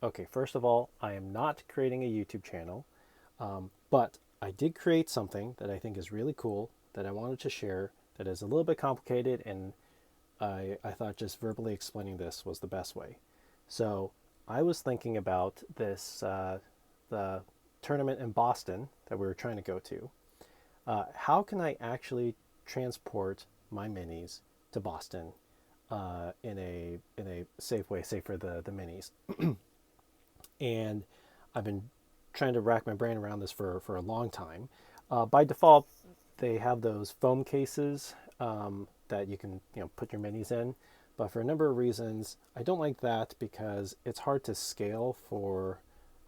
Okay, first of all, I am not creating a YouTube channel, but I did create something that I think is really cool that I wanted to share that is a little bit complicated, and I thought just verbally explaining this was the best way. So I was thinking about this, the tournament in Boston that we were trying to go to. How can I actually transport my minis to Boston in a safe way, safe for the minis? And I've been trying to rack my brain around this for a long time. By default, they have those foam cases that you can put your minis in, but for a number of reasons, I don't like that because it's hard to scale for.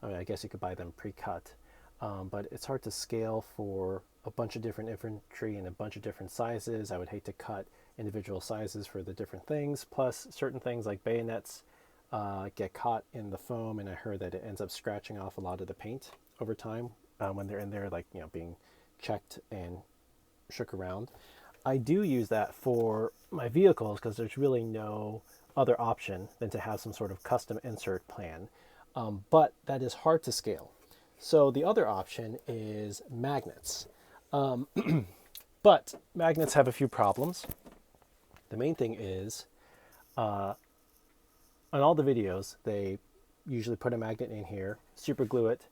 I mean, I guess you could buy them pre-cut, but it's hard to scale for a bunch of different infantry and a bunch of different sizes. I would hate to cut individual sizes for the different things. Plus, certain things like bayonets get caught in the foam, and I heard that it ends up scratching off a lot of the paint over time when they're in there, like being checked and shook around. I do use that for my vehicles because there's really no other option than to have some sort of custom insert plan, but that is hard to scale. So the other option is magnets, but magnets have a few problems. The main thing is on all the videos, they usually put a magnet in here, super glue it,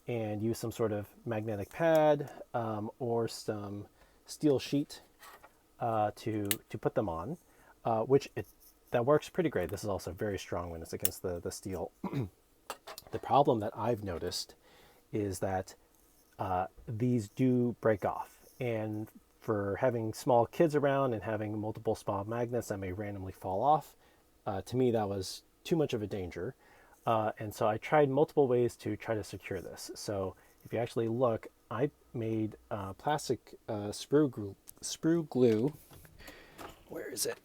and use some sort of magnetic pad or some steel sheet to put them on, that works pretty great. This is also very strong when it's against the steel. The problem that I've noticed is that these do break off, and for having small kids around and having multiple small magnets that may randomly fall off, to me that was too much of a danger. And so I tried multiple ways to try to secure this. So if you actually look, I made plastic sprue glue. Where is it?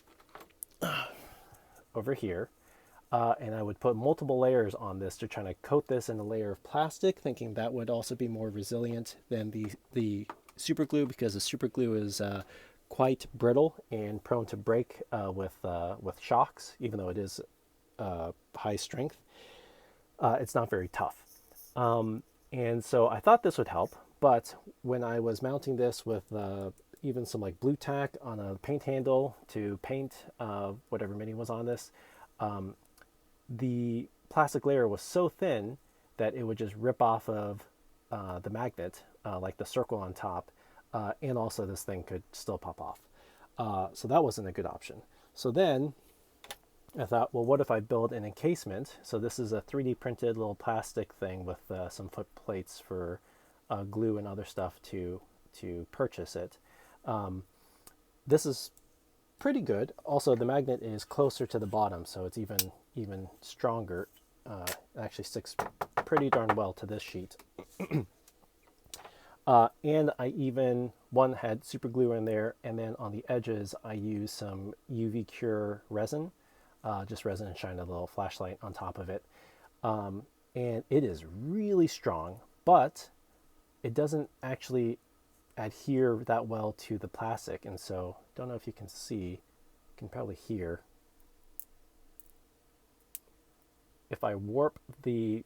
Over here. And I would put multiple layers on this to try to coat this in a layer of plastic, thinking that would also be more resilient than the super glue, because the super glue is quite brittle and prone to break with shocks, even though it is high strength. It's not very tough. And so I thought this would help, but when I was mounting this with even some like blue tack on a paint handle to paint whatever mini was on this, the plastic layer was so thin that it would just rip off of the magnet, like the circle on top, and also this thing could still pop off. So that wasn't a good option. So then I thought, well, what if I build an encasement? So this is a 3D printed little plastic thing with some foot plates for glue and other stuff to purchase it. This is pretty good. Also, the magnet is closer to the bottom, so it's even stronger. It actually sticks pretty darn well to this sheet. And I even, one had super glue in there, and then on the edges I used some UV Cure resin, just resin, and shine a little flashlight on top of it. And it is really strong, but it doesn't actually adhere that well to the plastic. And so, don't know if you can see, you can probably hear. If I warp the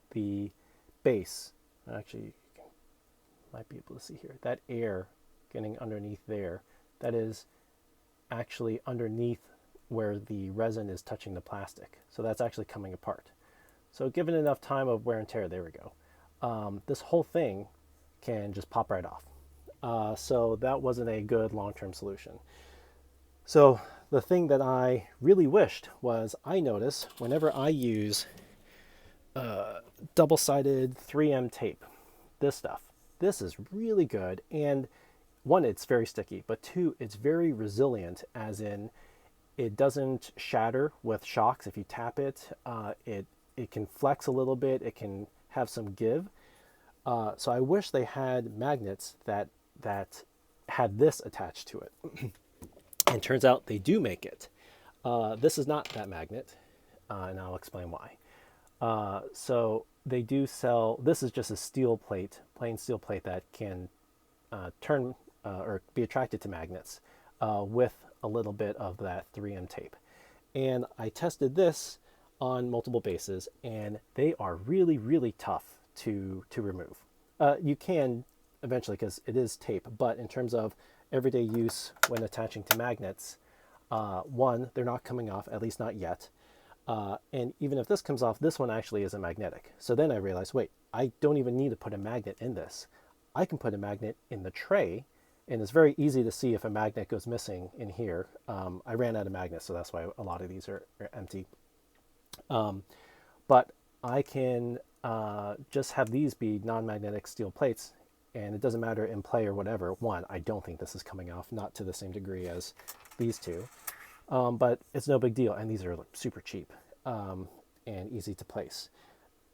base, actually, you might be able to see here, that air getting underneath there, that is actually underneath where the resin is touching the plastic. So that's actually coming apart. So given enough time of wear and tear, there we go. This whole thing can just pop right off. So that wasn't a good long-term solution. So the thing that I really wished was, I notice whenever I use double-sided 3M tape, this stuff, this is really good. And one, it's very sticky, but two, it's very resilient, as in it doesn't shatter with shocks. If you tap it, it can flex a little bit. It can have some give. So I wish they had magnets that had this attached to it. And turns out they do make it. This is not that magnet, and I'll explain why. So they do sell, this is just a steel plate, plain steel plate that can turn or be attracted to magnets with a little bit of that 3M tape. And I tested this on multiple bases, and they are really, really tough to remove. You can eventually because it is tape, but in terms of everyday use when attaching to magnets, one, they're not coming off, at least not yet. And even if this comes off, this one actually isn't magnetic. So then I realized, wait, I don't even need to put a magnet in this. I can put a magnet in the tray, and it's very easy to see if a magnet goes missing in here. I ran out of magnets, so that's why a lot of these are empty. But I can just have these be non-magnetic steel plates, and it doesn't matter in play or whatever. One, I don't think this is coming off, not to the same degree as these two, but it's no big deal, and these are super cheap and easy to place.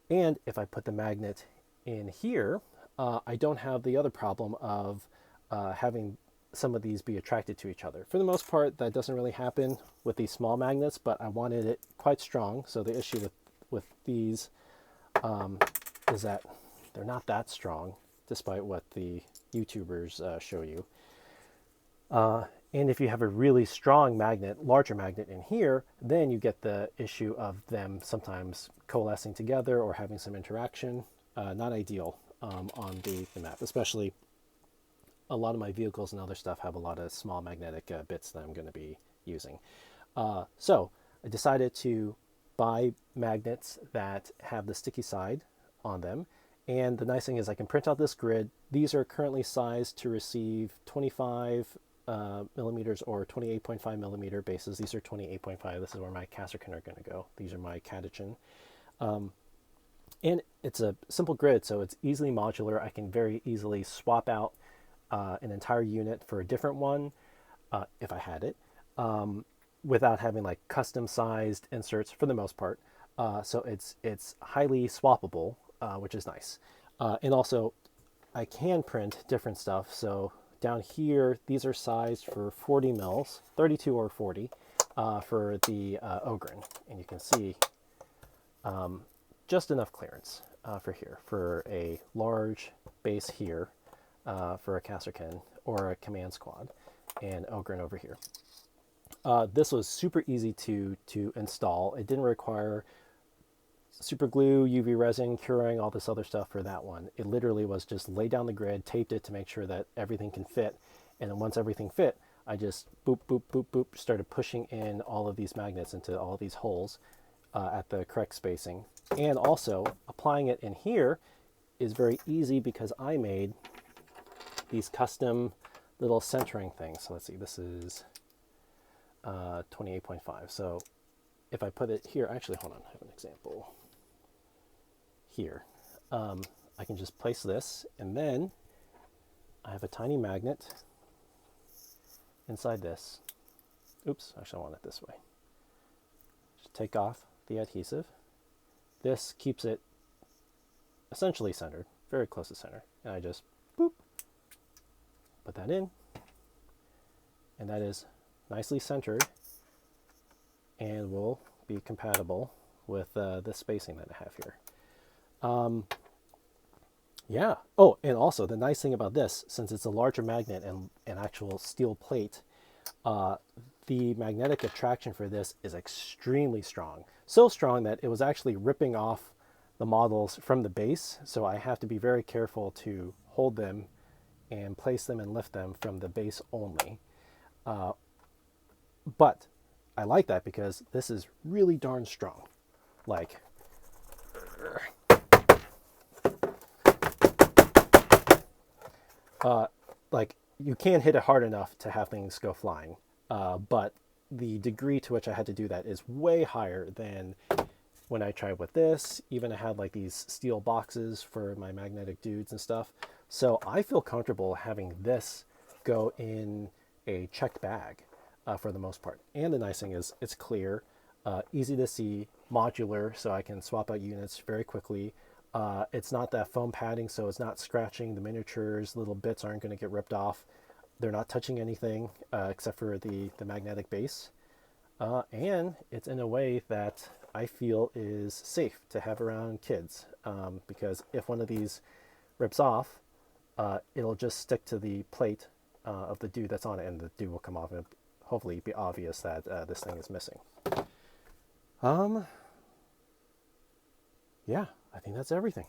And if I put the magnet in here, I don't have the other problem of having some of these be attracted to each other. For the most part, that doesn't really happen with these small magnets, but I wanted it quite strong. So the issue with these is that they're not that strong, despite what the YouTubers show you. And if you have a really strong magnet, larger magnet in here, then you get the issue of them sometimes coalescing together or having some interaction. Not ideal on the map, especially a lot of my vehicles and other stuff have a lot of small magnetic bits that I'm going to be using. So I decided to buy magnets that have the sticky side on them. And the nice thing is I can print out this grid. These are currently sized to receive 25 millimeters or 28.5 millimeter bases. These are 28.5. This is where my Casterkin are going to go. These are my Catechin. And it's a simple grid, so it's easily modular. I can very easily swap out an entire unit for a different one if I had it, without having like custom sized inserts for the most part. So it's highly swappable, which is nice. And also I can print different stuff. So down here, these are sized for 40 mils, 32 or 40 for the Ogren. And you can see just enough clearance for here, for a large base here, for a Casterkin or a command squad, and Ogren over here. This was super easy to install. It didn't require super glue, UV resin, curing, all this other stuff for that one. It literally was just lay down the grid, taped it to make sure that everything can fit. And then once everything fit, I just boop, boop, boop, boop, started pushing in all of these magnets into all these holes at the correct spacing. And also applying it in here is very easy because I made these custom little centering things. So let's see, this is 28.5. So if I put it here, actually, hold on, I have an example here. I can just place this, and then I have a tiny magnet inside this. Oops, actually I want it this way. Just take off the adhesive. This keeps it essentially centered, very close to center. And I just boop, put that in, and that is nicely centered and will be compatible with the spacing that I have here. Yeah. Oh, and also the nice thing about this, since it's a larger magnet and an actual steel plate, the magnetic attraction for this is extremely strong. So strong that it was actually ripping off the models from the base. So I have to be very careful to hold them and place them and lift them from the base only. But I like that because this is really darn strong. Like you can't hit it hard enough to have things go flying. But the degree to which I had to do that is way higher than when I tried with this. Even I had like these steel boxes for my magnetic dudes and stuff. So I feel comfortable having this go in a checked bag for the most part. And the nice thing is it's clear, easy to see, modular, so I can swap out units very quickly. It's not that foam padding, so it's not scratching the miniatures. Little bits aren't going to get ripped off. They're not touching anything except for the magnetic base. And it's in a way that I feel is safe to have around kids, because if one of these rips off, it'll just stick to the plate of the dude that's on it, and the dude will come off and hopefully be obvious that this thing is missing. yeah, I think that's everything.